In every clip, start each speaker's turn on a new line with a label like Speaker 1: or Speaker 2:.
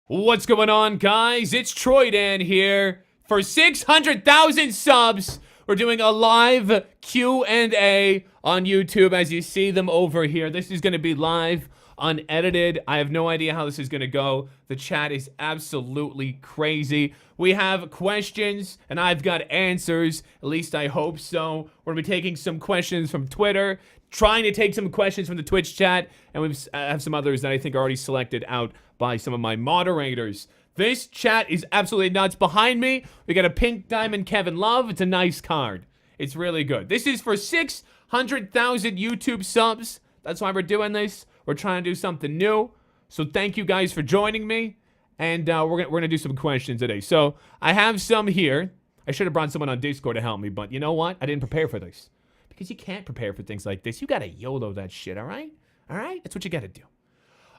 Speaker 1: What's going on, guys? It's Troydan here. For 600,000 subs, we're doing a live Q&A on YouTube as you see them over here. This is going to be live, unedited. I have no idea how this is going to go. The chat is absolutely crazy. We have questions, and I've got answers. At least I hope so. We're going to be taking some questions from Twitter, trying to take some questions from the Twitch chat, and we have some others that I think are already selected out by some of my moderators. This chat is absolutely nuts. Behind me, we got a pink diamond Kevin Love. It's a nice card. It's really good. This is for 600,000 YouTube subs. That's why we're doing this. We're trying to do something new. So thank you guys for joining me. And we're gonna do some questions today. So I have some here. I should have brought someone on Discord to help me, but you know what? I didn't prepare for this. Because you can't prepare for things like this. You gotta YOLO that shit, all right? All right? That's what you gotta do.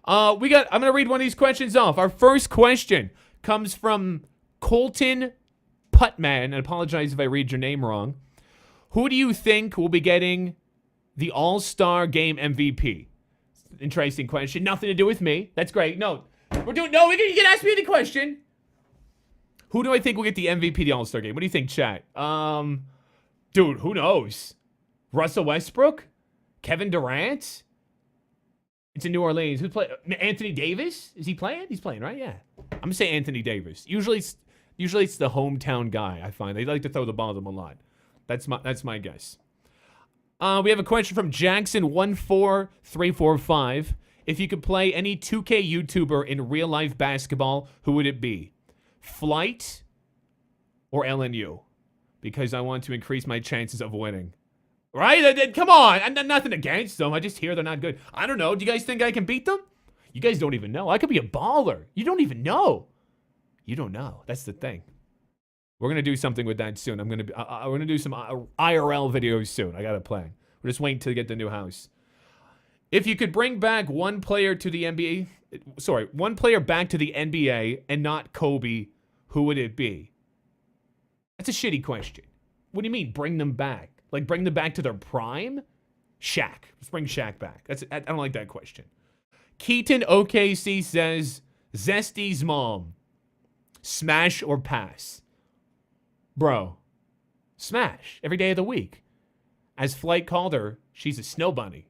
Speaker 1: I'm gonna read one of these questions off. Our first question comes from Colton Putman. And I apologize if I read your name wrong. Who do you think will be getting the All-Star Game MVP? Interesting question. Nothing to do with me. That's great. No, you can ask me the question. Who do I think will get the MVP of the All-Star Game? What do you think, chat? Dude, who knows? Russell Westbrook? Kevin Durant? It's in New Orleans. Who's playing? Anthony Davis? Is he playing? He's playing, right? Yeah. I'm gonna say Anthony Davis. Usually it's the hometown guy. I find they like to throw the ball to him a lot. That's my guess. We have a question from Jackson14345. If you could play any 2K YouTuber in real life basketball, who would it be? Flight or LNU? Because I want to increase my chances of winning. Right? Come on. I'm nothing against them. I just hear they're not good. I don't know. Do you guys think I can beat them? You guys don't even know. I could be a baller. You don't even know. You don't know. That's the thing. We're going to do something with that soon. We're going to do some IRL videos soon. I got a plan. We're just waiting to get the new house. If you could bring back one player to the NBA, one player back to the NBA and not Kobe, who would it be? That's a shitty question. What do you mean, bring them back? Like, bring them back to their prime? Shaq. Let's bring Shaq back. I don't like that question. Keaton OKC says, Zesty's mom. Smash or pass? Bro. Smash. Every day of the week. As Flight called her, she's a snow bunny.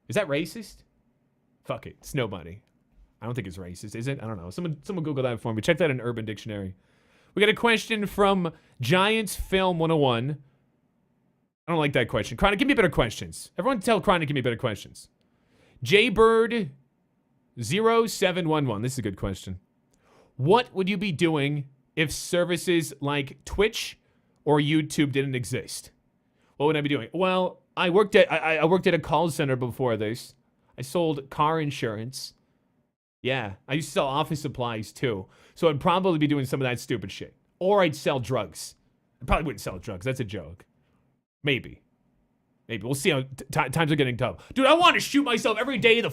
Speaker 1: Is that racist? Fuck it. Snow bunny. I don't think it's racist, is it? I don't know. Someone Google that for me. Check that in Urban Dictionary. We got a question from Giants Film 101. I don't like that question. Chronic, give me better questions. Everyone tell Chronic, give me better questions. Jaybird0711. This is a good question. What would you be doing if services like Twitch or YouTube didn't exist? What would I be doing? Well, I worked at a call center before this. I sold car insurance. Yeah, I used to sell office supplies too. So I'd probably be doing some of that stupid shit. Or I'd sell drugs. I probably wouldn't sell drugs. That's a joke. Maybe. We'll see how times are getting tough. Dude, I want to shoot myself every day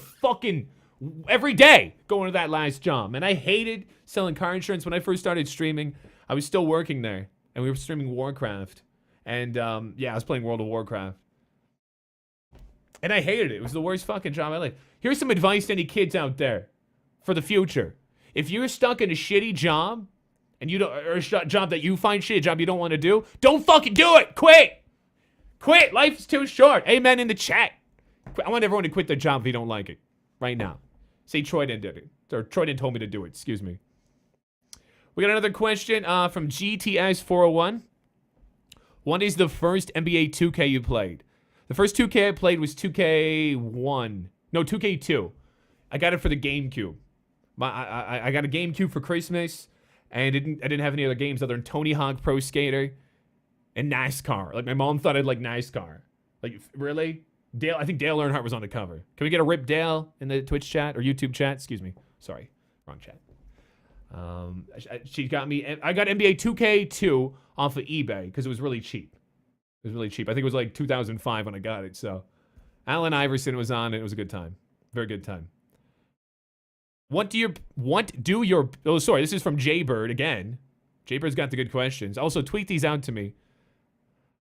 Speaker 1: every day going to that last job. And I hated selling car insurance. When I first started streaming, I was still working there. And we were streaming Warcraft. And, yeah, I was playing World of Warcraft. And I hated it. It was the worst fucking job I liked. Here's some advice to any kids out there for the future. If you're stuck in a shitty job, and or a job that you find shitty, a job you don't want to do, don't fucking do it. Quit. Quit. Life is too short. Amen in the chat. I want everyone to quit their job if you don't like it. Right now. Say Troydan did it. Or Troydan told me to do it. Excuse me. We got another question from GTS401. What is the first NBA 2K you played? The first 2K I played was 2K1. No, 2K2. I got it for the GameCube. I got a GameCube for Christmas. And I didn't have any other games other than Tony Hawk Pro Skater and NASCAR. Like, my mom thought I'd like NASCAR. Like, really? Dale, I think Dale Earnhardt was on the cover. Can we get a rip Dale in the Twitch chat or YouTube chat? Excuse me. Sorry. Wrong chat. She got me. I got NBA 2K2 off of eBay because it was really cheap. It was really cheap. I think it was like 2005 when I got it. So, Allen Iverson was on it. It was a good time. Very good time. This is from Jaybird again. Jaybird's got the good questions. Also, tweet these out to me.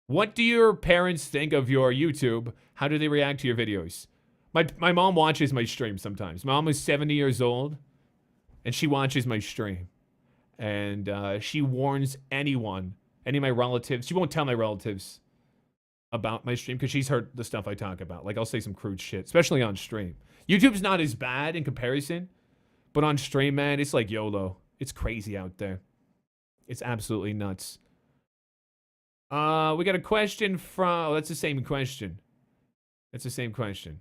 Speaker 1: What do your parents think of your YouTube? How do they react to your videos? My mom watches my streams sometimes. Mom is 70 years old. and she watches my stream. And she warns anyone, any of my relatives. She won't tell my relatives about my stream because she's heard the stuff I talk about. Like, I'll say some crude shit, especially on stream. YouTube's not as bad in comparison, but on stream, man, it's like YOLO. It's crazy out there. It's absolutely nuts. We got a question from... Oh, that's the same question. That's the same question.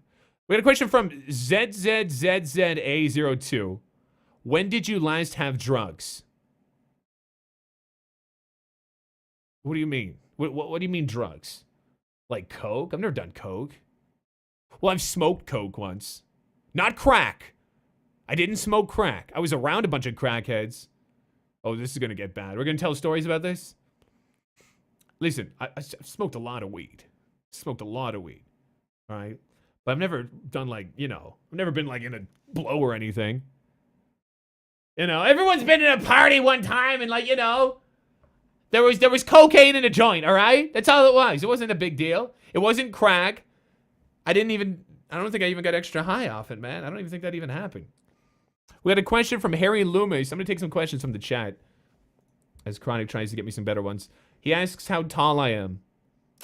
Speaker 1: We got a question from ZZZZA02. When did you last have drugs? What do you mean? What do you mean drugs? Like coke? I've never done coke. Well, I've smoked coke once. Not crack. I didn't smoke crack. I was around a bunch of crackheads. Oh, this is going to get bad. We're going to tell stories about this? Listen, I've smoked a lot of weed. Smoked a lot of weed. All right? But I've never done like, you know, I've never been like in a blow or anything. You know, everyone's been in a party one time and like, you know, there was cocaine in a joint, all right? That's all it was. It wasn't a big deal. It wasn't crack. I don't think I even got extra high off it, man. I don't even think that even happened. We had a question from Harry Loomis. I'm going to take some questions from the chat as Chronic tries to get me some better ones. He asks how tall I am.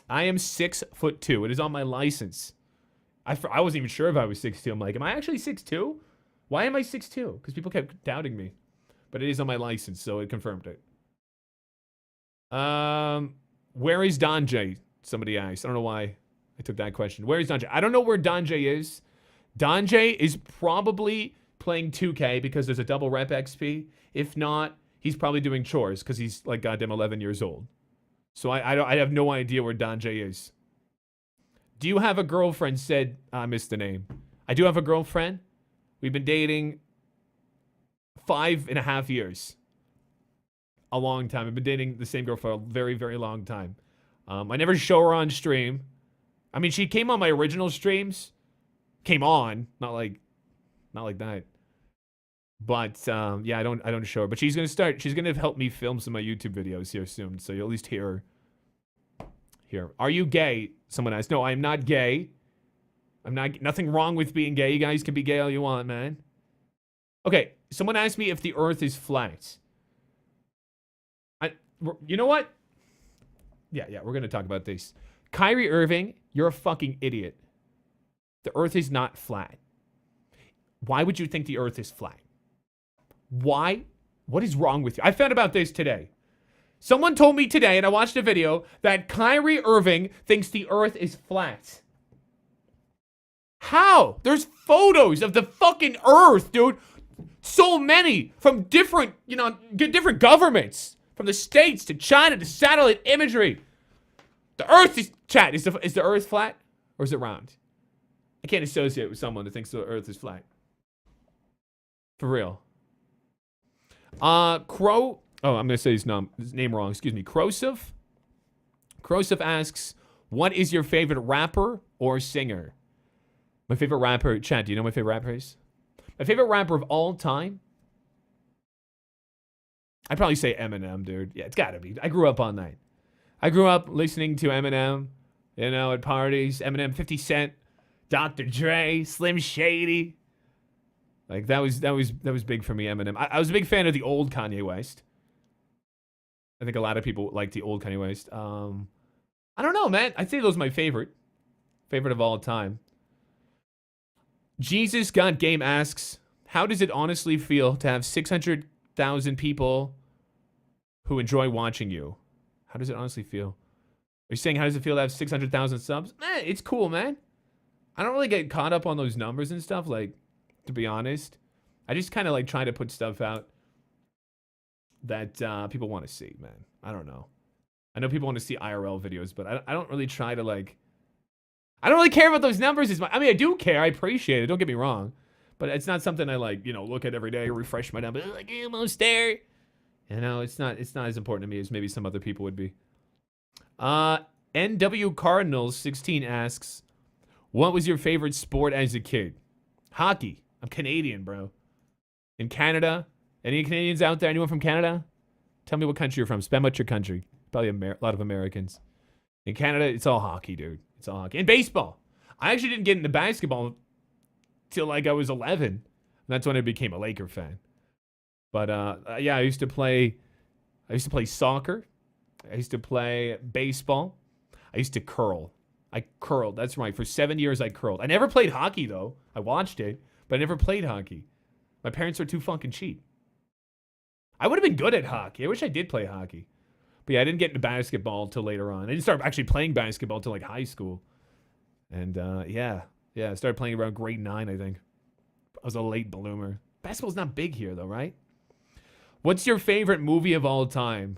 Speaker 1: I am 6'2". It is on my license. I wasn't even sure if I was 6'2". I'm like, am I actually 6'2"? Why am I 6'2"? Because people kept doubting me. But it is on my license, so it confirmed it. Where is Don J? Somebody asked. I don't know why I took that question. Where is Don J? I don't know where Don J is. Don J is probably playing 2K because there's a double rep XP. If not, he's probably doing chores because he's like goddamn 11 years old. So I have no idea where Don J is. Do you have a girlfriend? Said, I missed the name. I do have a girlfriend. We've been dating 5.5 years. A long time. I've been dating the same girl for a very, very long time. I never show her on stream. I mean, she came on my original streams. Came on, not like that. But yeah, I don't show her. But she's gonna help me film some of my YouTube videos here soon. So you'll at least hear her. Here. Are you gay? Someone asked. No, I'm not gay. I'm not. Nothing wrong with being gay. You guys can be gay all you want, man. Okay. Someone asked me if the Earth is flat. You know what? Yeah, we're gonna talk about this. Kyrie Irving, you're a fucking idiot. The Earth is not flat. Why would you think the Earth is flat? Why? What is wrong with you? I found about this today. Someone told me today, and I watched a video, that Kyrie Irving thinks the Earth is flat. How? There's photos of the fucking Earth, dude. So many from different, different governments. From the States to China to satellite imagery. The Earth is... Chat, is the Earth flat? Or is it round? I can't associate with someone that thinks the Earth is flat. For real. Crow... Oh, I'm going to say his name wrong. Excuse me. Krosov? Krosov asks, what is your favorite rapper or singer? My favorite rapper... Chat, do you know my favorite rapper is? My favorite rapper of all time? I'd probably say Eminem, dude. Yeah, it's gotta be. I grew up on that. I grew up listening to Eminem, at parties. Eminem, 50 Cent, Dr. Dre, Slim Shady. Like, that was big for me, Eminem. I was a big fan of the old Kanye West. I think a lot of people like the old Kanye West. I don't know, man. I'd say those are my favorite. Favorite of all time. Jesus God Game asks, how does it honestly feel to have 600,000 people who enjoy watching you? How does it honestly feel? Are you saying how does it feel to have 600,000 subs? It's cool, man. I don't really get caught up on those numbers and stuff, like, to be honest. I just kind of like try to put stuff out that people want to see, man. I don't know. I know people want to see IRL videos, but I don't really try to like... I don't really care about those numbers as much. I mean, I do care. I appreciate it. Don't get me wrong. But it's not something I like, look at every day, refresh my numbers, like, almost there. It's not as important to me as maybe some other people would be. NW Cardinals 16 asks, what was your favorite sport as a kid? Hockey. I'm Canadian, bro. In Canada, any Canadians out there? Anyone from Canada? Tell me what country you're from. Spam out your country. Probably a lot of Americans. In Canada, it's all hockey, dude. It's all hockey. And baseball. I actually didn't get into basketball till like I was 11. And that's when I became a Laker fan. But yeah, I used to play soccer. I used to play baseball. I used to curl. I curled. That's right. For 7 years, I curled. I never played hockey, though. I watched it, but I never played hockey. My parents are too fucking cheap. I would have been good at hockey. I wish I did play hockey. But yeah, I didn't get into basketball until later on. I didn't start actually playing basketball until like high school. And yeah, I started playing around grade 9, I think. I was a late bloomer. Basketball's not big here, though, right? What's your favorite movie of all time?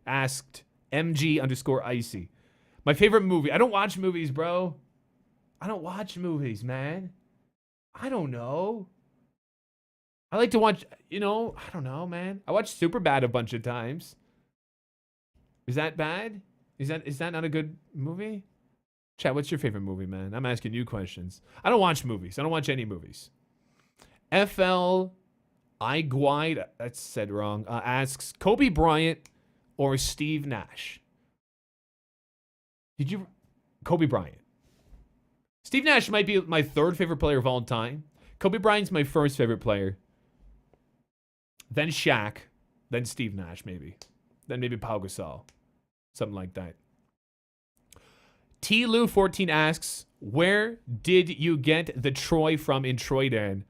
Speaker 1: Asked MG_icy. My favorite movie. I don't watch movies, bro. I don't watch movies, man. I don't know. I like to watch, I don't know, man. I watched Superbad a bunch of times. Is that bad? Is that not a good movie? Chat, what's your favorite movie, man? I'm asking you questions. I don't watch movies. I don't watch any movies. FL Iguide, that's said wrong, asks Kobe Bryant or Steve Nash? Kobe Bryant. Steve Nash might be my third favorite player of all time. Kobe Bryant's my first favorite player. Then Shaq. Then Steve Nash, maybe. Then maybe Pau Gasol. Something like that. T-Lou14 asks, where did you get the Troy from in Troydan?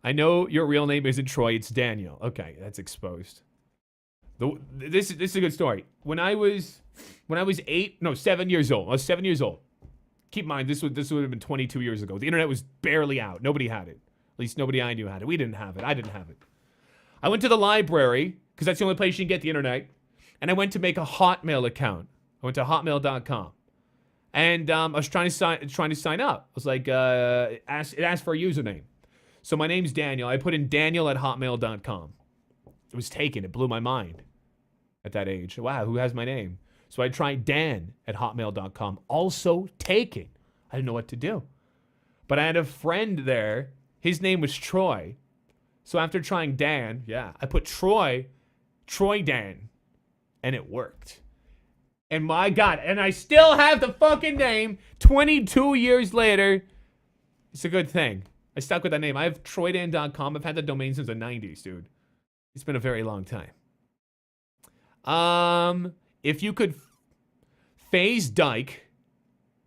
Speaker 1: I know your real name isn't Troy, it's Daniel. Okay, that's exposed. This is a good story. When I was 7 years old. I was 7 years old. Keep in mind, this would have been 22 years ago. The internet was barely out. Nobody had it. At least nobody I knew had it. We didn't have it. I didn't have it. I went to the library, because that's the only place you can get the internet, and I went to make a Hotmail account. I went to hotmail.com. And I was trying to sign up. I was like, it asked for a username. So my name's Daniel. I put in Daniel@hotmail.com. It was taken. It blew my mind at that age. Wow, who has my name? So I tried Dan@hotmail.com. Also taken. I didn't know what to do. But I had a friend there. His name was Troy. So after trying Dan, I put Troydan, and it worked. And my God, and I still have the fucking name 22 years later. It's a good thing. I stuck with that name. I have Troydan.com. I've had the domain since the 90s, dude. It's been a very long time. If you could... FaZe Dyke.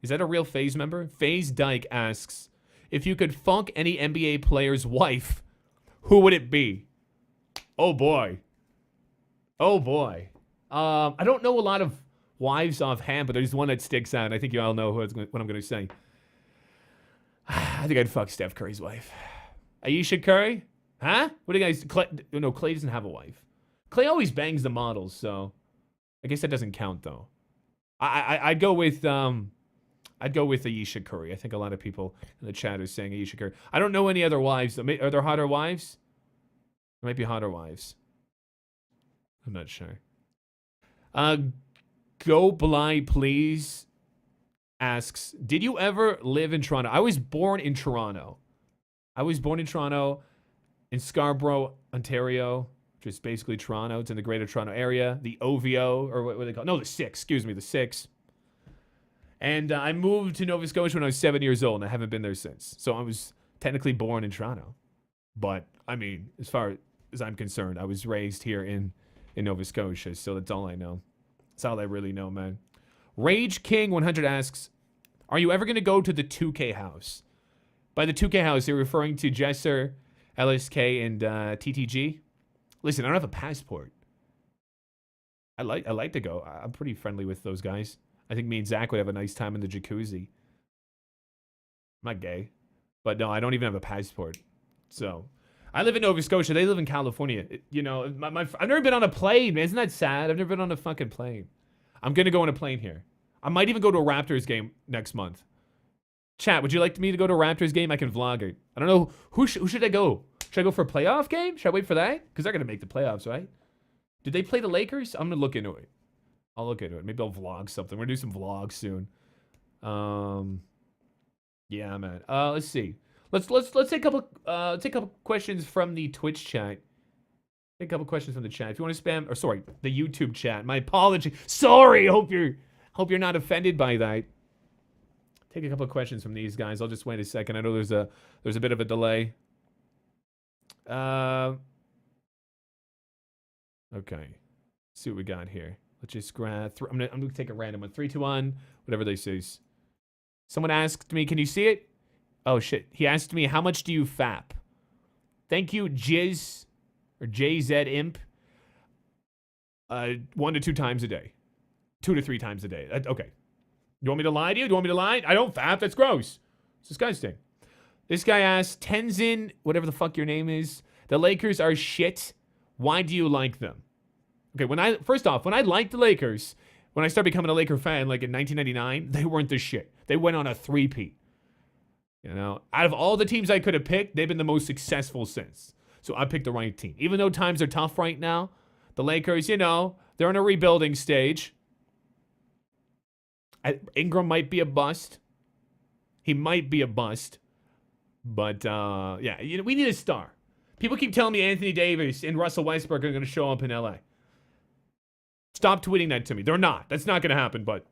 Speaker 1: Is that a real FaZe member? FaZe Dyke asks, if you could funk any NBA player's wife, who would it be? Oh, boy. Oh, boy. I don't know a lot of wives offhand, but there's one that sticks out. I think you all know what I'm going to say. I think I'd fuck Steph Curry's wife. Ayesha Curry? Huh? What do you guys... No, Clay doesn't have a wife. Clay always bangs the models, so... I guess that doesn't count, though. I'd go with Ayesha Curry. I think a lot of people in the chat are saying Ayesha Curry. I don't know any other wives. Are there hotter wives? There might be hotter wives. I'm not sure. Go Blind, please, asks, did you ever live in Toronto? I was born in Toronto. In Scarborough, Ontario, which is basically Toronto. It's in the Greater Toronto Area. The OVO, or what do they call it? No, the 6. Excuse me, the 6. And I moved to Nova Scotia when I was 7 years old, and I haven't been there since. So I was technically born in Toronto. But, I mean, as far as I'm concerned, I was raised here in Nova Scotia, so that's all I know. That's all I really know, man. Rage King 100 asks, are you ever going to go to the 2K house? By the 2K house, they're referring to Jesser, LSK, and TTG. Listen, I don't have a passport. I like to go. I'm pretty friendly with those guys. I think me and Zach would have a nice time in the jacuzzi. I'm not gay. But no, I don't even have a passport. So, I live in Nova Scotia. They live in California. You know, I've never been on a plane, man. Isn't that sad? I've never been on a fucking plane. I'm going to go on a plane here. I might even go to a Raptors game next month. Chat, would you like me to go to a Raptors game? I can vlog it. I don't know. Who should I go? Should I go for a playoff game? Should I wait for that? Because they're going to make the playoffs, right? Did they play the Lakers? I'm going to look into it. I'll look into it. Maybe I'll vlog something. We're going to do some vlogs soon. Yeah, man. Let's see. Let's take a couple questions from the Twitch chat. Take a couple questions from the chat. If you want to spam, or sorry, the YouTube chat. My apology. Sorry. Hope you're not offended by that. Take a couple of questions from these guys. I'll just wait a second. I know there's a bit of a delay. Okay. Let's see what we got here. Let's just grab. I'm gonna take a random one. 3, 2, 1. Whatever this is. Someone asked me, can you see it? Oh shit. He asked me, how much do you fap? Thank you, Jizz or JZ Imp. 1 to 2 times a day. 2 to 3 times a day. Okay. You want me to lie to you? Do you want me to lie? I don't fap. That's gross. It's disgusting. This guy asked, Tenzin, whatever the fuck your name is, the Lakers are shit. Why do you like them? Okay, first off, when I liked the Lakers, when I started becoming a Laker fan, like in 1999, they weren't the shit. They went on a three-peat. You know, out of all the teams I could have picked, they've been the most successful since. So I picked the right team. Even though times are tough right now, the Lakers, you know, they're in a rebuilding stage. Ingram might be a bust. He might be a bust. But, yeah, you know, we need a star. People keep telling me Anthony Davis and Russell Westbrook are going to show up in LA. Stop tweeting that to me. They're not. That's not going to happen, but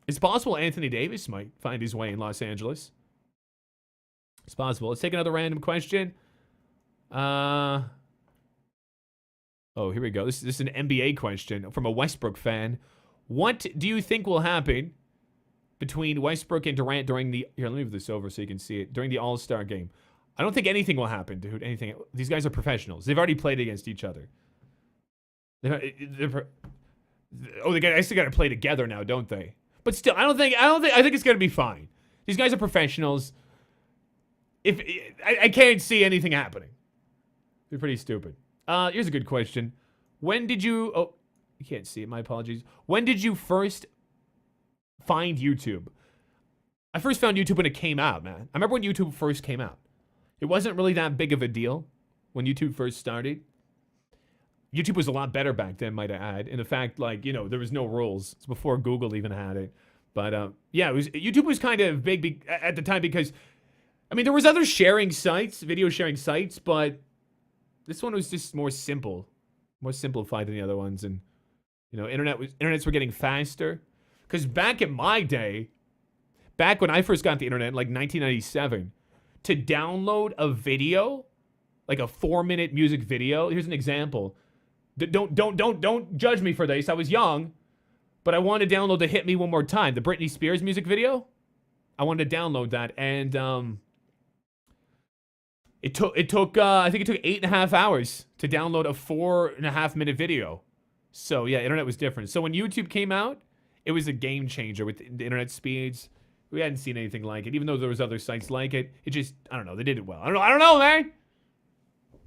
Speaker 1: it's possible Anthony Davis might find his way in Los Angeles. It's possible. Let's take another random question. Oh, here we go. This is an NBA question from a Westbrook fan. What do you think will happen between Westbrook and Durant during the... Here, let me move this over so you can see it. During the All-Star game. I don't think anything will happen, dude. Anything. These guys are professionals. They've already played against each other. They still got to play together now, don't they? But still, I think it's going to be fine. These guys are professionals. I can't see anything happening. They're pretty stupid. Here's a good question. When did you... Oh, you can't see it. My apologies. When did you first find YouTube? I first found YouTube when it came out, man. I remember when YouTube first came out. It wasn't really that big of a deal when YouTube first started. YouTube was a lot better back then, might I add. In the fact, like, you know, there was no rules. It's before Google even had it. But, yeah, YouTube was kind of big at the time because, I mean, there was other sharing sites, video sharing sites, but this one was just more simple, more simplified than the other ones. And, you know, internets were getting faster. Because back in my day, back when I first got the internet, like 1997, to download a video, like a 4-minute music video, here's an example. Don't judge me for this. I was young, but I wanted to download the Hit Me One More Time, the Britney Spears music video. I wanted to download that, and it took I think it took 8.5 hours to download a 4.5-minute video. So yeah, internet was different. So when YouTube came out, it was a game changer with the internet speeds. We hadn't seen anything like it, even though there was other sites like it. It just, I don't know, they did it well. I don't know, man.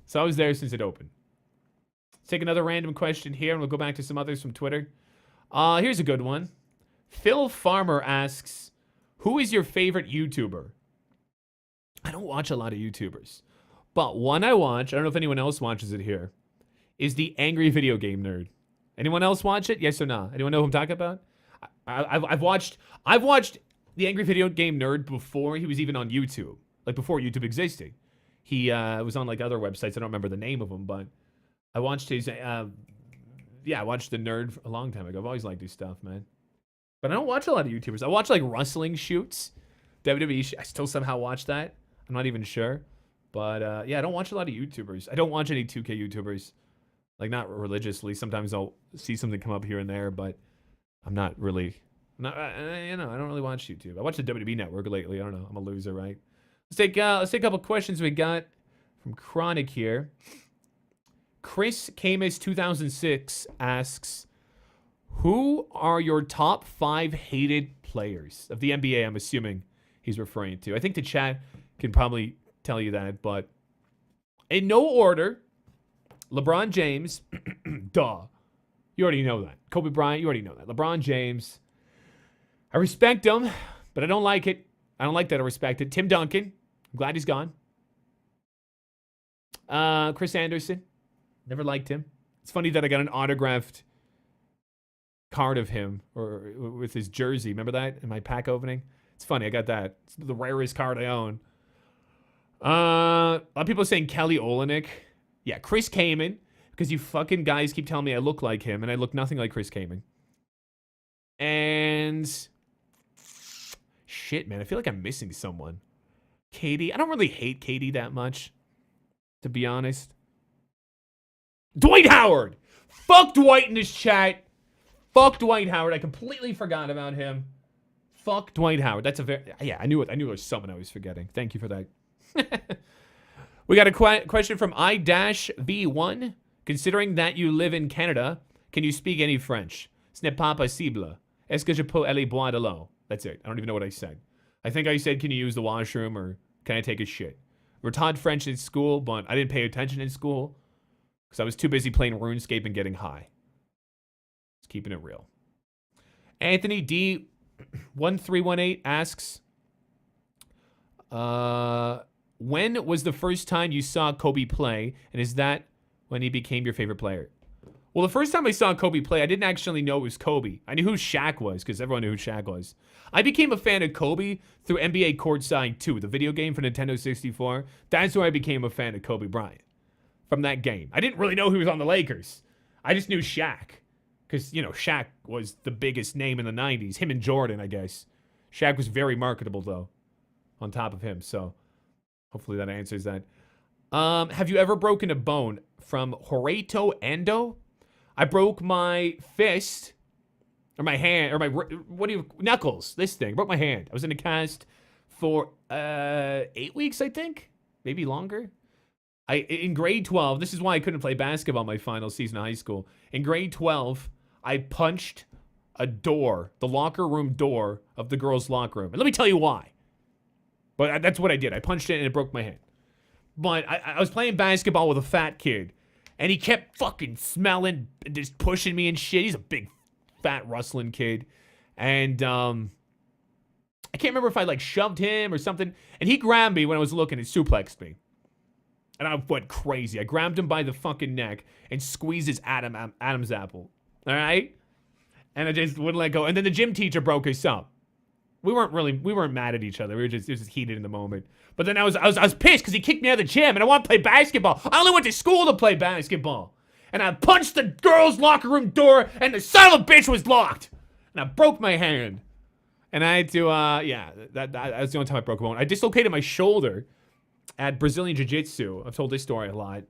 Speaker 1: So I was there since it opened. Let's take another random question here, and we'll go back to some others from Twitter. Here's a good one. Phil Farmer asks, who is your favorite YouTuber? I don't watch a lot of YouTubers. But one I watch, I don't know if anyone else watches it here, is the Angry Video Game Nerd. Anyone else watch it? Yes or no? Anyone know who I'm talking about? I've watched the Angry Video Game Nerd before he was even on YouTube. Like, before YouTube existed. He was on, like, other websites. I don't remember the name of them, but I watched his, I watched the Nerd a long time ago. I've always liked his stuff, man. But I don't watch a lot of YouTubers. I watch, like, wrestling shoots. WWE, I still somehow watch that. I'm not even sure. But, yeah, I don't watch a lot of YouTubers. I don't watch any 2K YouTubers. Like, not religiously. Sometimes I'll see something come up here and there, but I'm not really... you know, I don't really watch YouTube. I watch the WWE Network lately. I don't know. I'm a loser, right? Let's take a couple questions we got from Chronic here. Chris Camus 2006 asks, who are your top 5 hated players of the NBA? I'm assuming he's referring to. I think the chat can probably tell you that, but in no order, LeBron James, duh. You already know that. Kobe Bryant, you already know that. LeBron James, I respect him, but I don't like it. I don't like that I respect it. Tim Duncan, I'm glad he's gone. Chris Anderson, never liked him. It's funny that I got an autographed card of him or with his jersey. Remember that in my pack opening? It's funny. I got that. It's the rarest card I own. A lot of people are saying Kelly Olynyk. Yeah, Chris Kaman, because you fucking guys keep telling me I look like him, and I look nothing like Chris Kaman. And shit, man, I feel like I'm missing someone. Katie, I don't really hate Katie that much, to be honest. Dwight Howard! Fuck Dwight in this chat. Fuck Dwight Howard. I completely forgot about him. Fuck Dwight Howard. That's a very... Yeah, I knew it. I knew there was someone I was forgetting. Thank you for that. We got a question from I-V1. Considering that you live in Canada, can you speak any French? Ce n'est pas possible. Est-ce que je peux aller boire de l'eau? That's it. I don't even know what I said. I think I said, can you use the washroom or can I take a shit? We're taught French in school, but I didn't pay attention in school because I was too busy playing RuneScape and getting high. Just keeping it real. Anthony D1318 asks, when was the first time you saw Kobe play, and is that when he became your favorite player? Well, the first time I saw Kobe play, I didn't actually know it was Kobe. I knew who Shaq was, because everyone knew who Shaq was. I became a fan of Kobe through NBA Courtside 2, the video game for Nintendo 64. That's where I became a fan of Kobe Bryant, from that game. I didn't really know he was on the Lakers. I just knew Shaq, because, you know, Shaq was the biggest name in the 90s. Him and Jordan, I guess. Shaq was very marketable, though, on top of him, so hopefully that answers that. Have you ever broken a bone? From Horato Ando. I broke my fist, or my hand, or my, knuckles, this thing. I broke my hand. I was in a cast for 8 weeks, I think. Maybe longer. In grade 12, this is why I couldn't play basketball my final season of high school. In grade 12, I punched a door, the locker room door of the girls' locker room. And let me tell you why. But that's what I did. I punched it and it broke my hand. But I was playing basketball with a fat kid. And he kept fucking smelling and just pushing me and shit. He's a big, fat, rustling kid. And I can't remember if I, like, shoved him or something. And he grabbed me when I was looking and suplexed me. And I went crazy. I grabbed him by the fucking neck and squeezed his Adam's apple. All right? And I just wouldn't let go. And then the gym teacher broke us up. We weren't mad at each other. It was just heated in the moment. But then I was pissed because he kicked me out of the gym and I want to play basketball. I only went to school to play basketball. And I punched the girls' locker room door and the son of a bitch was locked. And I broke my hand. And I had to, that was the only time I broke a bone. I dislocated my shoulder at Brazilian Jiu-Jitsu. I've told this story a lot.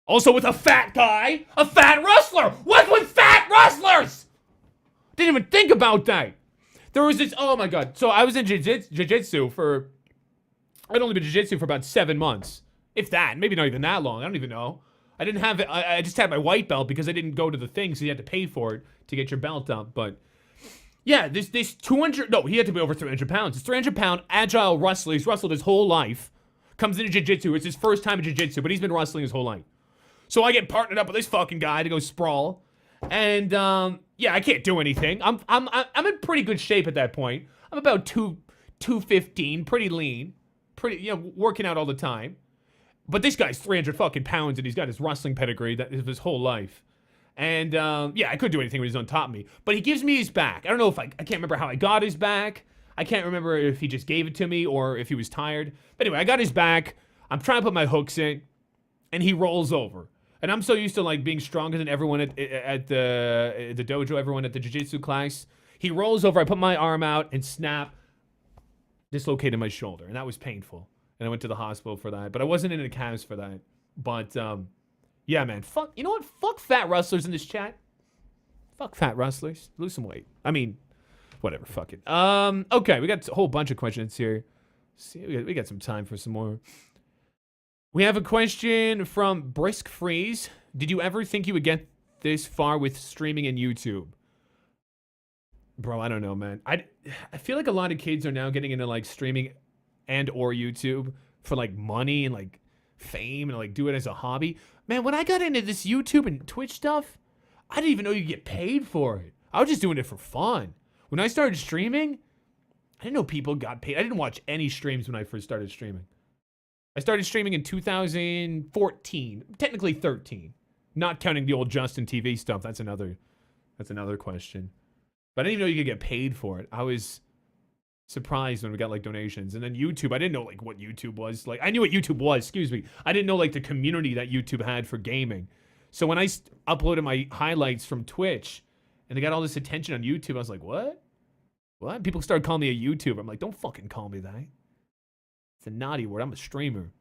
Speaker 1: Also with a fat guy, a fat wrestler. What's with fat wrestlers? Didn't even think about that. There was this, oh my God. So I was in jiu-jitsu for, I'd only been jiu-jitsu for about 7 months. If that, maybe not even that long. I don't even know. I didn't have it. I just had my white belt because I didn't go to the thing, so you had to pay for it to get your belt up. But yeah, this 200, no, he had to be over 300 pounds. This 300-pound agile wrestler, he's wrestled his whole life, comes into jiu-jitsu. It's his first time in jiu-jitsu, but he's been wrestling his whole life. So I get partnered up with this fucking guy to go sprawl. And, yeah, I can't do anything. I'm in pretty good shape at that point. I'm about 215, pretty lean, working out all the time. But this guy's 300 fucking pounds and he's got his wrestling pedigree that is his whole life. And, yeah, I couldn't do anything when he's on top of me. But he gives me his back. I don't know if I can't remember how I got his back. I can't remember if he just gave it to me or if he was tired. But anyway, I got his back. I'm trying to put my hooks in and he rolls over. And I'm so used to, like, being stronger than everyone at the dojo, everyone at the jiu-jitsu class. He rolls over, I put my arm out, and snap, dislocated my shoulder. And that was painful. And I went to the hospital for that. But I wasn't in a cast for that. But, yeah, man. Fuck, you know what? Fuck fat wrestlers in this chat. Fuck fat wrestlers. Lose some weight. I mean, whatever, fuck it. Okay, we got a whole bunch of questions here. See, we got some time for some more. We have a question from Brisk Freeze. Did you ever think you would get this far with streaming and YouTube? Bro, I don't know, man. I feel like a lot of kids are now getting into, like, streaming and or YouTube for, like, money and, like, fame and, like, do it as a hobby. Man, when I got into this YouTube and Twitch stuff, I didn't even know you get paid for it. I was just doing it for fun. When I started streaming, I didn't know people got paid. I didn't watch any streams when I first started streaming. I started streaming in 2014, technically 13, not counting the old Justin TV stuff. That's another question. But I didn't even know you could get paid for it. I was surprised when we got, like, donations. And then YouTube, I didn't know, like, what YouTube was. Like, I knew what YouTube was, excuse me. I didn't know, like, the community that YouTube had for gaming. So when I uploaded my highlights from Twitch and they got all this attention on YouTube, I was like, what? What? People started calling me a YouTuber. I'm like, don't fucking call me that. It's a naughty word. I'm a streamer.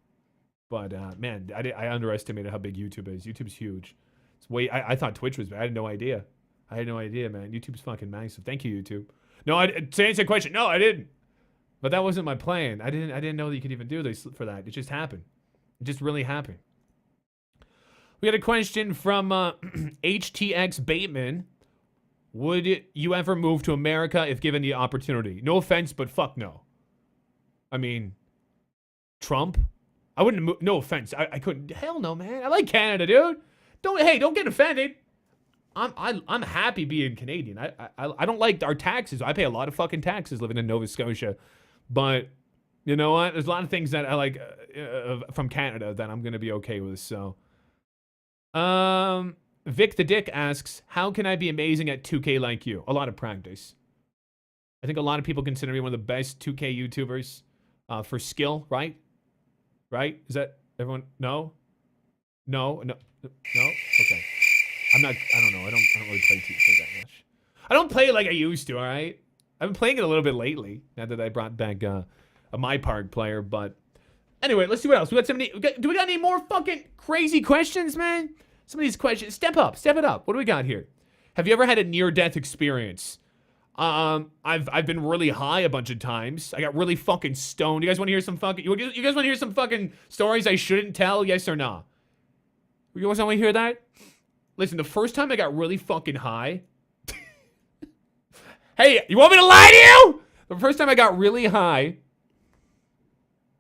Speaker 1: But, man, I underestimated how big YouTube is. YouTube's huge. It's way. I thought Twitch was bad. I had no idea. I had no idea, man. YouTube's fucking massive. Thank you, YouTube. No, to answer the question, no, I didn't. But that wasn't my plan. I didn't know that you could even do this for that. It just happened. It just really happened. We got a question from HTX Bateman. Would you ever move to America if given the opportunity? No offense, but fuck no. I mean, Trump? I wouldn't move. No offense. I couldn't. Hell no, man. I like Canada, dude. Don't get offended. I'm happy being Canadian. I don't like our taxes. I pay a lot of fucking taxes living in Nova Scotia. But you know what? There's a lot of things that I like from Canada that I'm going to be okay with. So, Vic the Dick asks, how can I be amazing at 2K like you? A lot of practice. I think a lot of people consider me one of the best 2K YouTubers for skill, right? Right? Is that everyone? No? No? No? No? Okay. I don't know. I don't really play 2K that much. I don't play it like I used to, all right? I've been playing it a little bit lately, now that I brought back a My Park player, but anyway, let's see what else. Do we got any more fucking crazy questions, man? Some of these questions, step it up. What do we got here? Have you ever had a near-death experience? I've been really high a bunch of times. I got really fucking stoned. You guys want to hear some fucking? You guys want to hear some fucking stories I shouldn't tell? Yes or no? You guys want to hear that? Listen, the first time I got really fucking high. Hey, you want me to lie to you? The first time I got really high,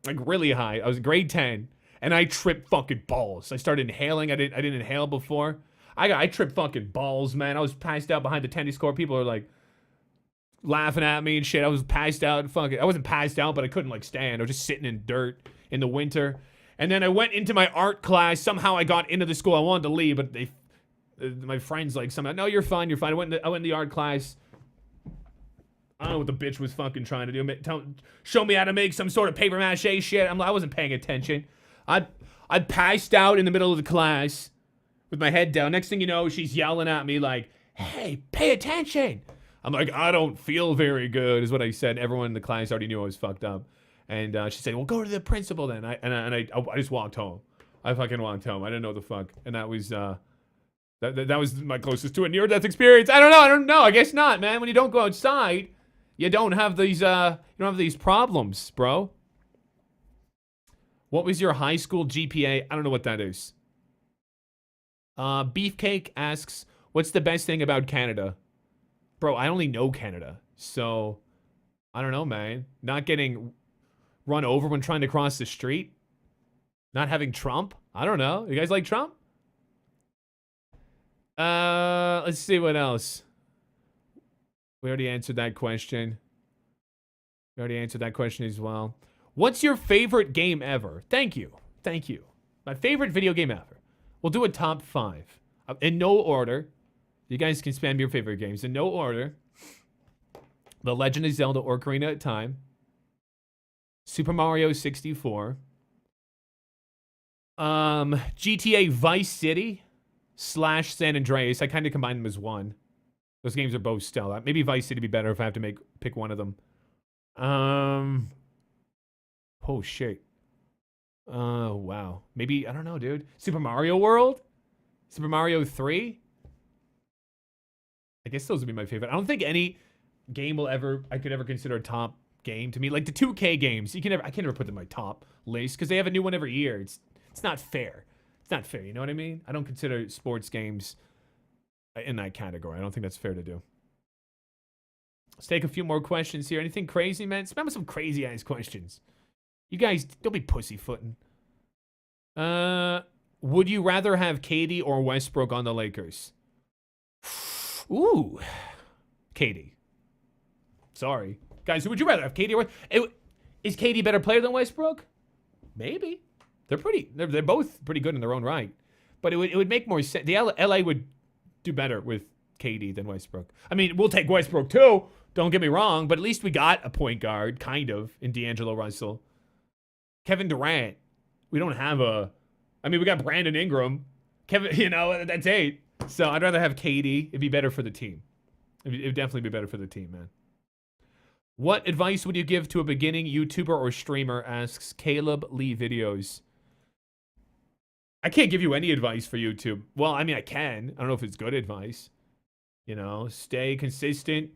Speaker 1: like really high, I was grade 10. And I tripped fucking balls. I started inhaling. I didn't inhale before. I tripped fucking balls, man. I was passed out behind the tennis court. People are like laughing at me and shit. I was passed out. Fucking, I wasn't passed out, but I couldn't like stand. I was just sitting in dirt in the winter. And then I went into my art class. Somehow I got into the school. I wanted to leave, but my friends like somehow, no, you're fine. You're fine. I went in the art class. I don't know what the bitch was fucking trying to do. Show me how to make some sort of paper mache shit. I wasn't paying attention. I passed out in the middle of the class with my head down. Next thing you know, she's yelling at me like, hey, pay attention. I'm like, I don't feel very good, is what I said. Everyone in the class already knew I was fucked up. And she said, well, go to the principal then. I just walked home. I fucking walked home. I didn't know what the fuck. And that was, that was my closest to a near-death experience. I don't know. I guess not, man. When you don't go outside, you don't have these problems, bro. What was your high school GPA? I don't know what that is. Beefcake asks, what's the best thing about Canada? Bro, I only know Canada. So, I don't know, man. Not getting run over when trying to cross the street. Not having Trump. I don't know. You guys like Trump? Let's see what else. We already answered that question. We already answered that question as well. What's your favorite game ever? Thank you. Thank you. My favorite video game ever. We'll do a top 5. In no order. You guys can spam your favorite games. In no order. The Legend of Zelda Ocarina of Time. Super Mario 64. GTA Vice City / San Andreas. I kind of combine them as one. Those games are both stellar. Maybe Vice City would be better if I have to pick one of them. Oh, shit. Wow. Maybe, I don't know, dude. Super Mario World? Super Mario 3? I guess those would be my favorite. I don't think any game I could ever consider a top game to me. Like the 2K games, I can never put them in my top list because they have a new one every year. It's not fair. It's not fair, you know what I mean? I don't consider sports games in that category. I don't think that's fair to do. Let's take a few more questions here. Anything crazy, man? Spam some crazy-ass questions. You guys, don't be pussyfooting. Would you rather have KD or Westbrook on the Lakers? Ooh. KD. Sorry. Guys, who would you rather have, KD or Westbrook? Is KD a better player than Westbrook? Maybe. They're both pretty good in their own right. But it would make more sense. The LA would do better with KD than Westbrook. I mean, we'll take Westbrook too. Don't get me wrong, but at least we got a point guard, kind of, in D'Angelo Russell. Kevin Durant. We don't have we got Brandon Ingram. Kevin, that's 8. So I'd rather have KD. It'd be better for the team. It'd definitely be better for the team, man. What advice would you give to a beginning YouTuber or streamer, asks Caleb Lee Videos. I can't give you any advice for YouTube. Well, I mean, I can. I don't know if it's good advice. You know, stay consistent.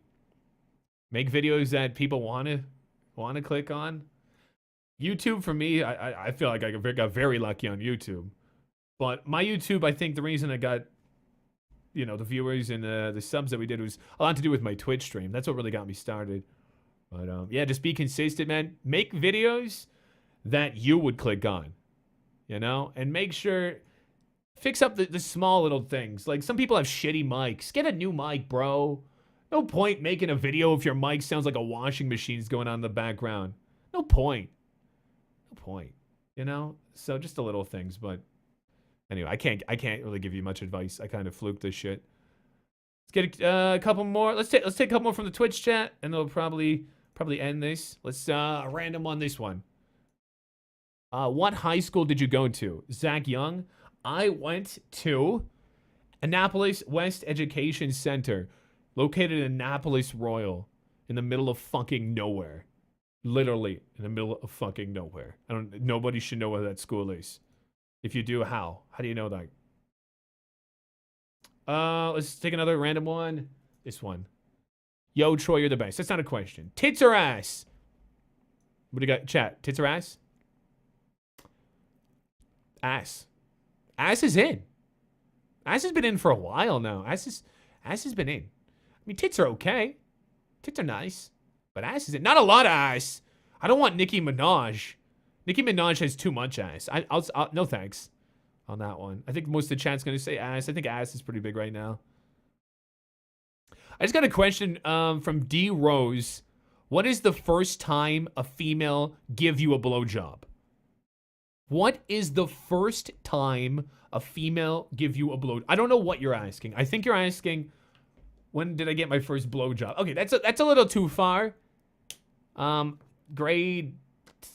Speaker 1: Make videos that people want to click on. YouTube for me, I feel like I got very lucky on YouTube. But my YouTube, I think the reason I got, you know, the viewers and the subs that we did was a lot to do with my Twitch stream. That's what really got me started. But yeah, just be consistent, man. Make videos that you would click on, you know, and make sure fix up the small little things. Like some people have shitty mics. Get a new mic, bro. No point making a video if your mic sounds like a washing machine's going on in the background. No point. No point. You know? So just the little things, but anyway, I can't really give you much advice. I kind of fluked this shit. Let's get a couple more. Let's take a couple more from the Twitch chat, and they'll probably end this. Let's random on this one. What high school did you go to? Zach Young. I went to Annapolis West Education Center, located in Annapolis Royal, in the middle of fucking nowhere. Literally in the middle of fucking nowhere. Nobody should know where that school is. If you do, how? How do you know that? Let's take another random one. This one. Yo, Troy, you're the best. That's not a question. Tits or ass? What do you got? Chat. Tits or ass? Ass. Ass is in. Ass has been in for a while now. Ass has been in. I mean, tits are okay. Tits are nice. But ass is in. Not a lot of ass. I don't want Nicki Minaj. Nicki Minaj has too much ass. I'll no thanks on that one. I think most of the chat's going to say ass. I think ass is pretty big right now. I just got a question from D Rose. What is the first time a female give you a blowjob? What is the first time a female give you a blow? I don't know what you're asking. I think you're asking, when did I get my first blowjob? Okay, that's a little too far. Grade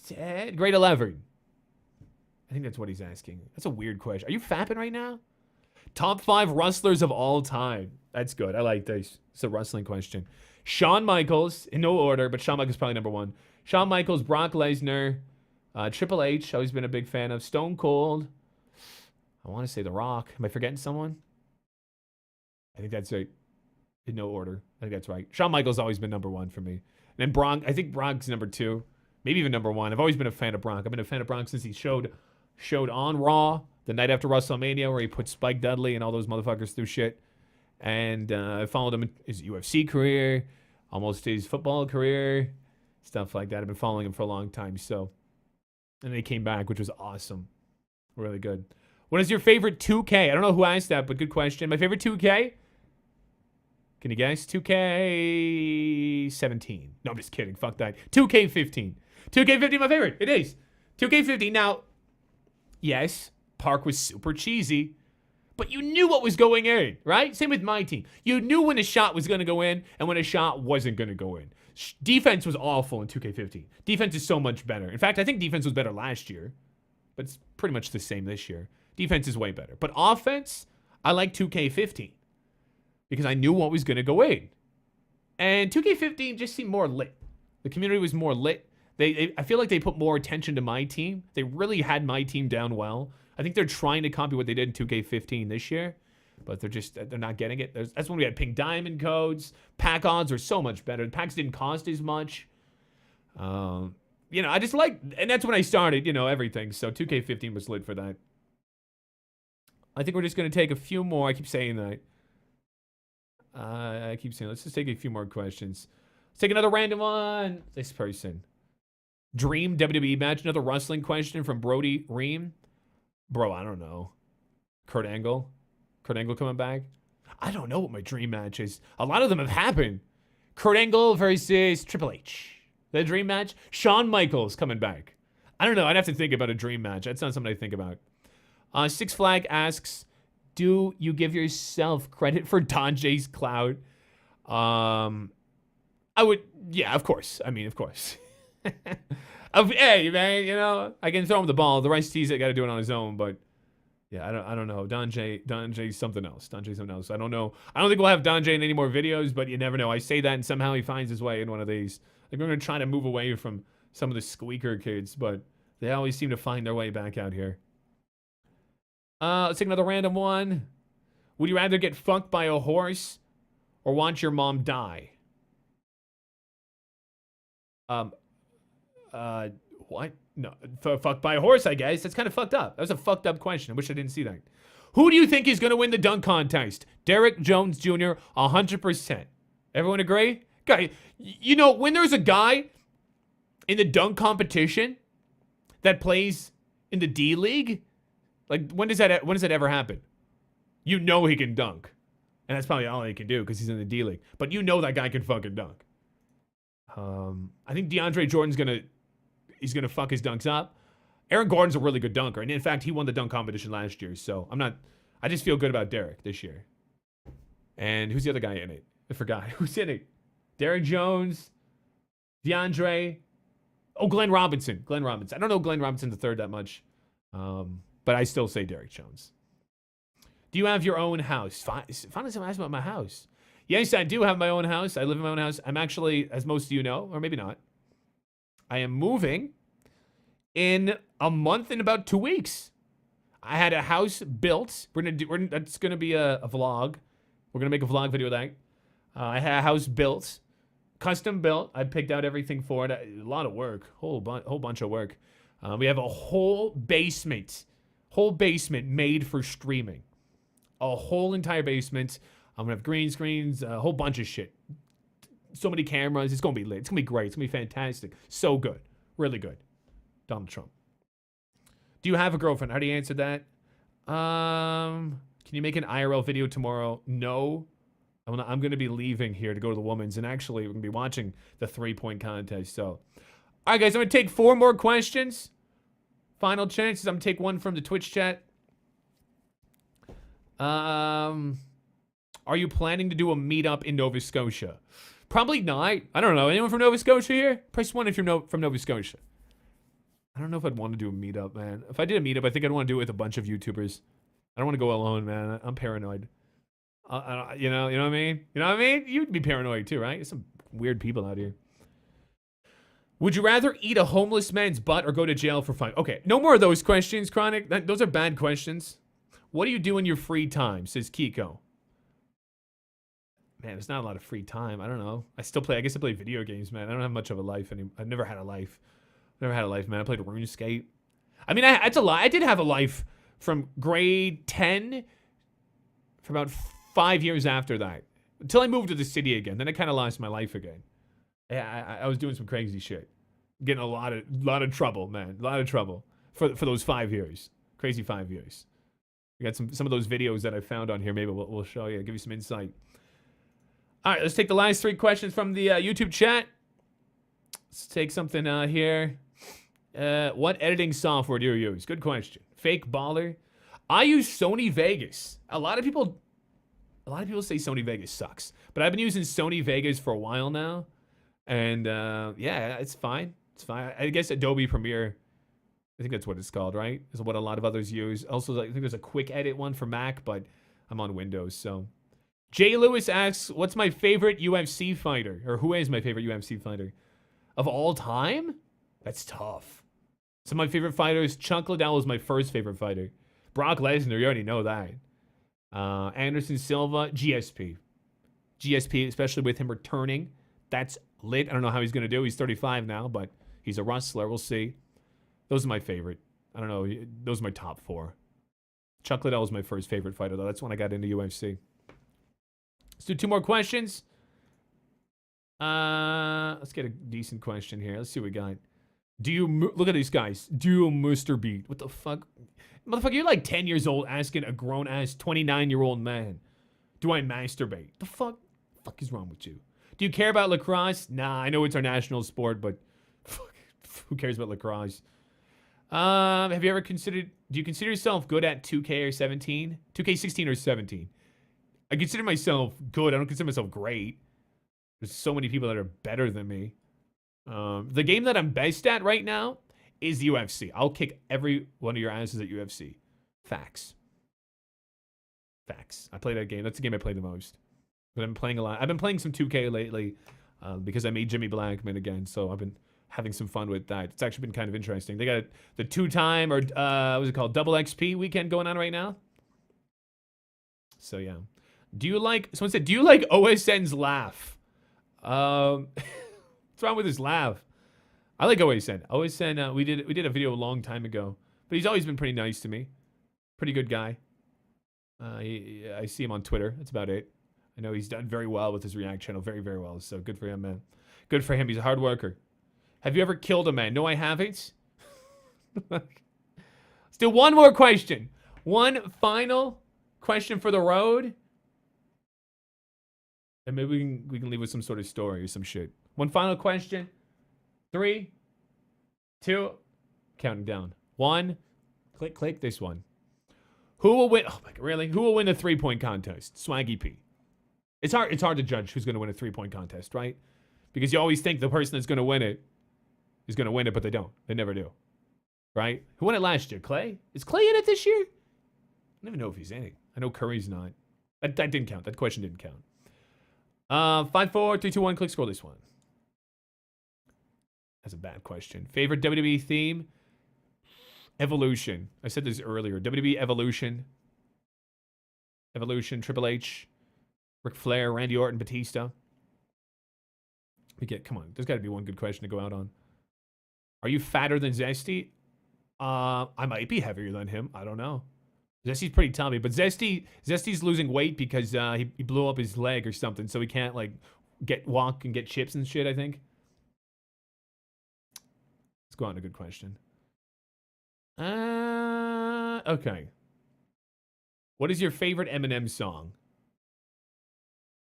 Speaker 1: 10, grade 11. I think that's what he's asking. That's a weird question. Are you fapping right now? Top 5 wrestlers of all time. That's good. I like this. It's a wrestling question. Shawn Michaels, in no order, but Shawn Michaels probably number 1. Shawn Michaels, Brock Lesnar, Triple H, always been a big fan of. Stone Cold. I want to say The Rock. Am I forgetting someone? I think that's right. In no order. I think that's right. Shawn Michaels always been number 1 for me. And then Brock, I think Brock's number 2. Maybe even number 1. I've always been a fan of Brock. I've been a fan of Brock since he showed on Raw the night after WrestleMania, where he put Spike Dudley and all those motherfuckers through shit. And I followed him in his UFC career, almost his football career, stuff like that. I've been following him for a long time. So, and then he came back, which was awesome. Really good. What is your favorite 2K? I don't know who asked that, but good question. My favorite 2K? Can you guess? 2K17. No, I'm just kidding. Fuck that. 2K15. 2K15, my favorite. It is. 2K15. Now, yes, Park was super cheesy, but you knew what was going in, right? Same with my team. You knew when a shot was going to go in and when a shot wasn't going to go in. Defense was awful in 2K15. Defense is so much better. In fact, I think defense was better last year, but it's pretty much the same this year. Defense is way better. But offense, I like 2K15 because I knew what was going to go in. And 2K15 just seemed more lit. The community was more lit. I feel like they put more attention to my team. They really had my team down well. I think they're trying to copy what they did in 2K15 this year, but they're not getting it. That's when we had pink diamond codes. Pack odds are so much better. The packs didn't cost as much. I just like, and that's when I started, everything. So 2K15 was lit for that. I think we're just going to take a few more. I keep saying that. Let's just take a few more questions. Let's take another random one. This person. Dream WWE match. Another wrestling question from Brody Ream. Bro, I don't know. Kurt Angle. Kurt Angle coming back. I don't know what my dream match is. A lot of them have happened. Kurt Angle versus Triple H. The dream match. Shawn Michaels coming back. I don't know. I'd have to think about a dream match. That's not something I think about. Six Flag asks, do you give yourself credit for Donjay's clout? I would, yeah, of course. I mean, of course. Hey, man, I can throw him the ball. The rest he's got to do it on his own, but yeah, I don't know. Donjay's something else. Donjay's something else. I don't know. I don't think we'll have Donjay in any more videos, but you never know. I say that and somehow he finds his way in one of these. Like, we're going to try to move away from some of the squeaker kids, but they always seem to find their way back out here. Let's take another random one. Would you rather get fucked by a horse or watch your mom die? What? No, fucked by a horse, I guess. That's kind of fucked up. That was a fucked up question. I wish I didn't see that. Who do you think is going to win the dunk contest? Derek Jones Jr., 100%. Everyone agree? Guy, you know, when there's a guy in the dunk competition that plays in the D League, like, when does that ever happen? You know he can dunk. And that's probably all he can do because he's in the D League. But you know that guy can fucking dunk. I think DeAndre Jordan's he's gonna fuck his dunks up. Aaron Gordon's a really good dunker, and in fact, he won the dunk competition last year. So I just feel good about Derek this year. And who's the other guy in it? I forgot. Who's in it? Derek Jones, DeAndre. Oh, Glenn Robinson. Glenn Robinson. I don't know Glenn Robinson the third that much, but I still say Derek Jones. Do you have your own house? Finally, someone asked about my house. Yes, I do have my own house. I live in my own house. I'm actually, as most of you know, or maybe not, I am moving in a month and about 2 weeks. I had a house built. That's gonna be a vlog. We're gonna make a vlog video of that. I had a house built, custom built. I picked out everything for it. A lot of work, whole bunch of work. We have a whole basement made for streaming. A whole entire basement. I'm gonna have green screens, a whole bunch of shit. So many cameras. It's gonna be lit. It's gonna be great. It's gonna be fantastic. So good, really good. Donald Trump. Do you have a girlfriend? I already answered that. Can you make an IRL video tomorrow? No. I'm going to be leaving here to go to the women's, and actually we're going to be watching the 3-point contest. So, all right, guys, I'm going to take 4 more questions. Final chances. I'm going to take one from the Twitch chat. Are you planning to do a meetup in Nova Scotia? Probably not. I don't know. Anyone from Nova Scotia here? Press 1 if you're from Nova Scotia. I don't know if I'd want to do a meetup, man. If I did a meetup, I think I'd want to do it with a bunch of YouTubers. I don't want to go alone, man. I'm paranoid. You know what I mean? You know what I mean? You'd be paranoid too, right? There's some weird people out here. Would you rather eat a homeless man's butt or go to jail for fun? Okay, no more of those questions, Chronic. Those are bad questions. What do you do in your free time, says Kiko. Man, there's not a lot of free time. I don't know. I guess I play video games, man. I don't have much of a life anymore. I've never had a life. Man. I played RuneScape. I mean, it's a lot. I did have a life from grade 10 for about 5 years after that. Until I moved to the city again. Then I kind of lost my life again. Yeah, I was doing some crazy shit. Getting a lot of trouble, man. A lot of trouble for those 5 years. Crazy 5 years. We got some of those videos that I found on here. Maybe we'll show you. Give you some insight. All right, let's take the last 3 questions from the YouTube chat. Let's take something here. What editing software do you use? Good question. Fake baller. I use Sony Vegas. A lot of people say Sony Vegas sucks, but I've been using Sony Vegas for a while now, and yeah, it's fine. It's fine. I guess Adobe Premiere, I think that's what it's called, right? Is what a lot of others use. Also, I think there's a quick edit one for Mac, but I'm on Windows. So, Jay Lewis asks, "What's my favorite UFC fighter, or who is my favorite UFC fighter of all time?" That's tough. Some of my favorite fighters, Chuck Liddell was my first favorite fighter. Brock Lesnar, you already know that. Anderson Silva, GSP. GSP, especially with him returning. That's lit. I don't know how he's going to do. He's 35 now, but he's a wrestler. We'll see. Those are my favorite. I don't know. Those are my top 4. Chuck Liddell was my first favorite fighter, though. That's when I got into UFC. Let's do 2 more questions. Let's get a decent question here. Let's see what we got. Look at these guys. Do you Mr. Beat? What the fuck? Motherfucker, you're like 10 years old asking a grown-ass 29-year-old man, do I masturbate? The fuck is wrong with you? Do you care about lacrosse? Nah, I know it's our national sport, but who cares about lacrosse? Have you ever do you consider yourself good at 2K or 17? 2K16 or 17? I consider myself good. I don't consider myself great. There's so many people that are better than me. The game that I'm best at right now is UFC. I'll kick every one of your asses at UFC. Facts. I play that game. That's the game I play the most. But I've been playing a lot. I've been playing some 2K lately because I made Jimmy Blackman again. So I've been having some fun with that. It's actually been kind of interesting. They got the 2-time or what's it called, double XP weekend going on right now. So yeah, someone said, do you like OSN's laugh? What's wrong with his laugh? I like OSN. OSN, we did a video a long time ago, but he's always been pretty nice to me. Pretty good guy. I see him on Twitter. That's about it. I know he's done very well with his React channel. Very, very well. So good for him, man. Good for him. He's a hard worker. Have you ever killed a man? No, I haven't. Let's do one more question. One final question for the road. And maybe we can leave with some sort of story or some shit. One final question. 3, 2, counting down. 1. Click this one. Who will win? Oh my God, really? Who will win the 3-point contest? Swaggy P. It's hard to judge who's going to win a 3-point contest, right? Because you always think the person that's going to win it is going to win it, but they don't. They never do. Right? Who won it last year? Clay? Is Clay in it this year? I don't even know if he's in it. I know Curry's not. That didn't count. That question didn't count. 5, 4, 3, 2, 1. Click scroll this one. That's a bad question. Favorite WWE theme? Evolution. I said this earlier. WWE Evolution. Evolution. Triple H. Ric Flair. Randy Orton. Batista. Come on. There's got to be one good question to go out on. Are you fatter than Zesty? I might be heavier than him. I don't know. Zesty's pretty tummy, but Zesty's losing weight because he blew up his leg or something, so he can't like walk and get chips and shit, I think. Let's go on to a good question. Okay. What is your favorite Eminem song?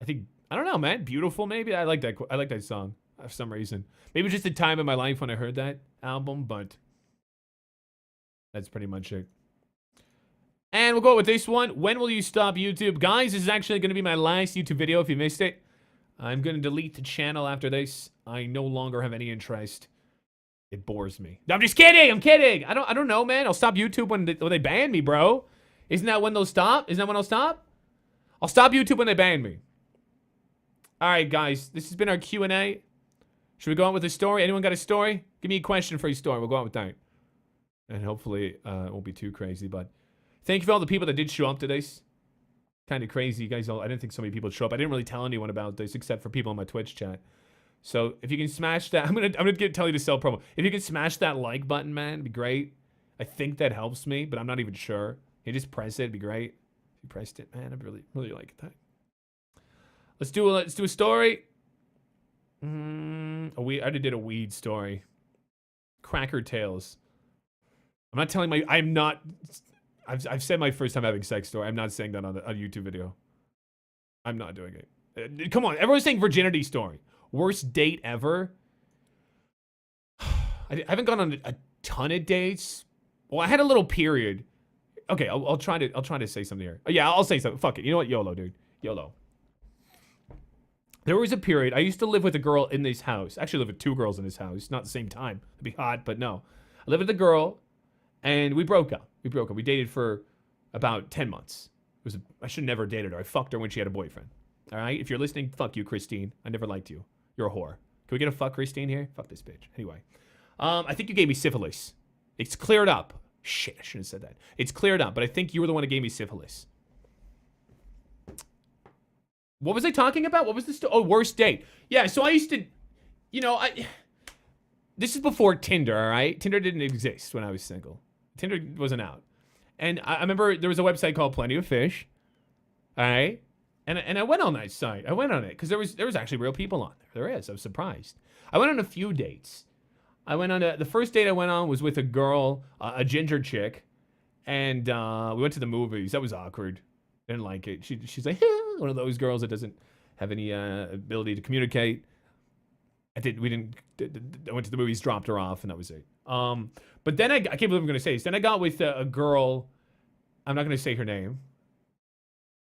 Speaker 1: I don't know, man. Beautiful, maybe. I like that song for some reason. Maybe just the time in my life when I heard that album, but that's pretty much it. And we'll go with this one. When will you stop YouTube? Guys, this is actually going to be my last YouTube video if you missed it. I'm going to delete the channel after this. I no longer have any interest. It bores me. No, I'm just kidding. I'm kidding. I don't know, man. I'll stop YouTube when they ban me, bro. Isn't that when they'll stop? Isn't that when I'll stop? I'll stop YouTube when they ban me. All right, guys. This has been our Q&A. Should we go on with a story? Anyone got a story? Give me a question for your story. We'll go on with that. And hopefully it won't be too crazy, but thank you for all the people that did show up to this. Kind of crazy, you guys. I didn't think so many people would show up. I didn't really tell anyone about this except for people in my Twitch chat. So if you can smash that, I'm gonna tell you to sell promo. If you can smash that like button, man, it'd be great. I think that helps me, but I'm not even sure. You just press it, it'd be great. If you pressed it, man, I'd really like that. Let's do a story. I already did a weed story. Cracker Tales. I'm not telling I've said my first time having sex story. I'm not saying that on a YouTube video. I'm not doing it. Come on, everyone's saying virginity story. Worst date ever. I haven't gone on a ton of dates. Well, I had a little period. Okay, I'll try to say something here. Yeah, I'll say something. Fuck it. You know what? YOLO, dude. YOLO. There was a period. I used to live with a girl in this house. Actually, I live with 2 girls in this house. Not the same time. It'd be hot, but no. I lived with a girl, and we broke up. We dated for about 10 months. I should never dated her. I fucked her when she had a boyfriend. All right? If you're listening, fuck you, Christine. I never liked you. You're a whore. Can we get a fuck Christine here? Fuck this bitch. Anyway. I think you gave me syphilis. It's cleared up. Shit, I shouldn't have said that. It's cleared up, but I think you were the one who gave me syphilis. What was I talking about? What was this? Oh, worst date. Yeah, so I used to, this is before Tinder, all right? Tinder didn't exist when I was single. Tinder wasn't out. And I remember there was a website called Plenty of Fish, all right? And I went on that site. I went on it because there was actually real people on there. There is. I was surprised. I went on a few dates. I went on the first date I went on was with a girl, a ginger chick, and we went to the movies. That was awkward. Didn't like it. She's like one of those girls that doesn't have any ability to communicate. I went to the movies, dropped her off, and that was it. But then I can't believe I'm going to say this. Then I got with a girl. I'm not going to say her name.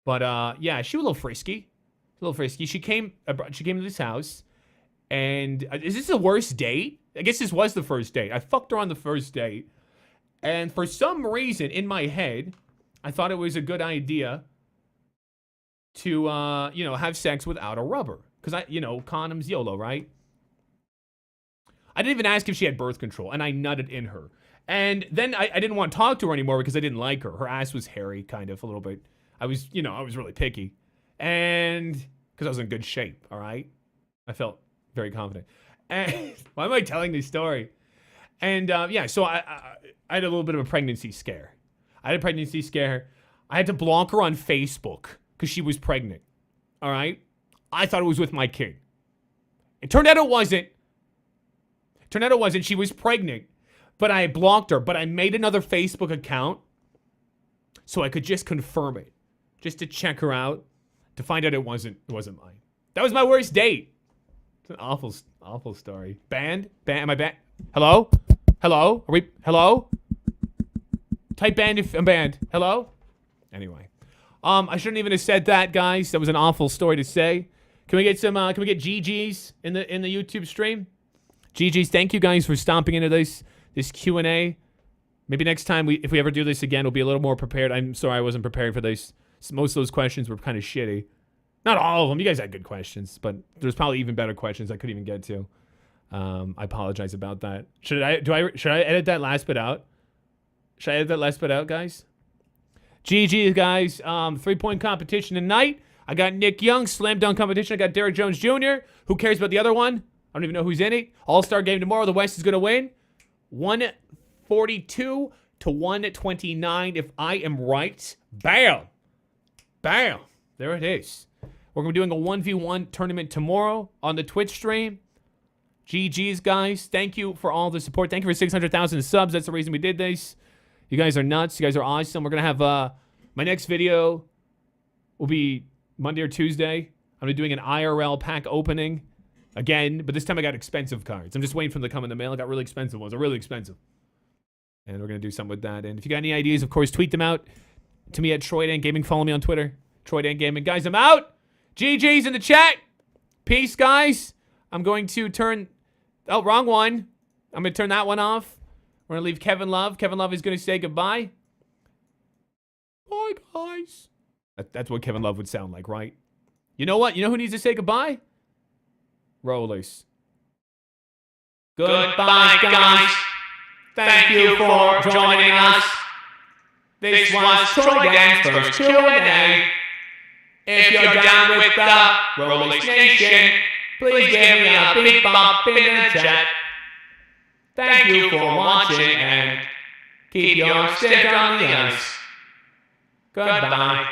Speaker 1: But yeah, she was a little frisky. She came to this house, and is this the worst date? I guess this was the first date. I fucked her on the first date, and for some reason in my head, I thought it was a good idea to have sex without a rubber, because condoms, YOLO, right? I didn't even ask if she had birth control, and I nutted in her. And then I didn't want to talk to her anymore because I didn't like her. Her ass was hairy, kind of, a little bit. I was really picky. And because I was in good shape, all right? I felt very confident. And why am I telling this story? And yeah, so I had a little bit of a pregnancy scare. I had to block her on Facebook because she was pregnant, all right? I thought it was with my kid. It turned out it wasn't. She was pregnant. But I blocked her. But I made another Facebook account so I could just confirm it. Just to check her out. To find out it wasn't mine. That was my worst date. It's an awful story. Banned? Am I banned? Hello? Hello? Hello? Type banned if I'm banned. Hello? Anyway. I shouldn't even have said that, guys. That was an awful story to say. Can we get GGs in the YouTube stream? GGs, thank you guys for stomping into this Q&A. Maybe next time, if we ever do this again, we'll be a little more prepared. I'm sorry I wasn't prepared for this. Most of those questions were kind of shitty. Not all of them. You guys had good questions, but there's probably even better questions I couldn't even get to. I apologize about that. Should I edit that last bit out? Should I edit that last bit out, guys? GG, guys. 3-point competition tonight. I got Nick Young, slam dunk competition. I got Derrick Jones Jr. Who cares about the other one? I don't even know who's in it. All-star game tomorrow. The West is going to win. 142 to 129 if I am right. Bam. Bam. There it is. We're going to be doing a 1v1 tournament tomorrow on the Twitch stream. GG's, guys. Thank you for all the support. Thank you for 600,000 subs. That's the reason we did this. You guys are nuts. You guys are awesome. We're going to have my next video will be Monday or Tuesday. I'm going to be doing an IRL pack opening again, but this time I got expensive cards. I'm just waiting for them to come in the mail. I got really expensive ones. They're really expensive. And we're going to do something with that. And if you got any ideas, of course, tweet them out to me at Troydan Gaming. Follow me on Twitter. Troydan Gaming. Guys, I'm out. GG's in the chat. Peace, guys. I'm going to turn... Oh, wrong one. I'm going to turn that one off. We're going to leave Kevin Love. Kevin Love is going to say goodbye. Bye, guys. That's what Kevin Love would sound like, right? You know what? You know who needs to say goodbye? Rollers. Goodbye, guys. Thank you for joining us. This was Troydan's first Q&A. If you're down with the Rollers Nation, please give me a big bump in the chat. Thank you for watching and keep your stick on the ice. Goodbye.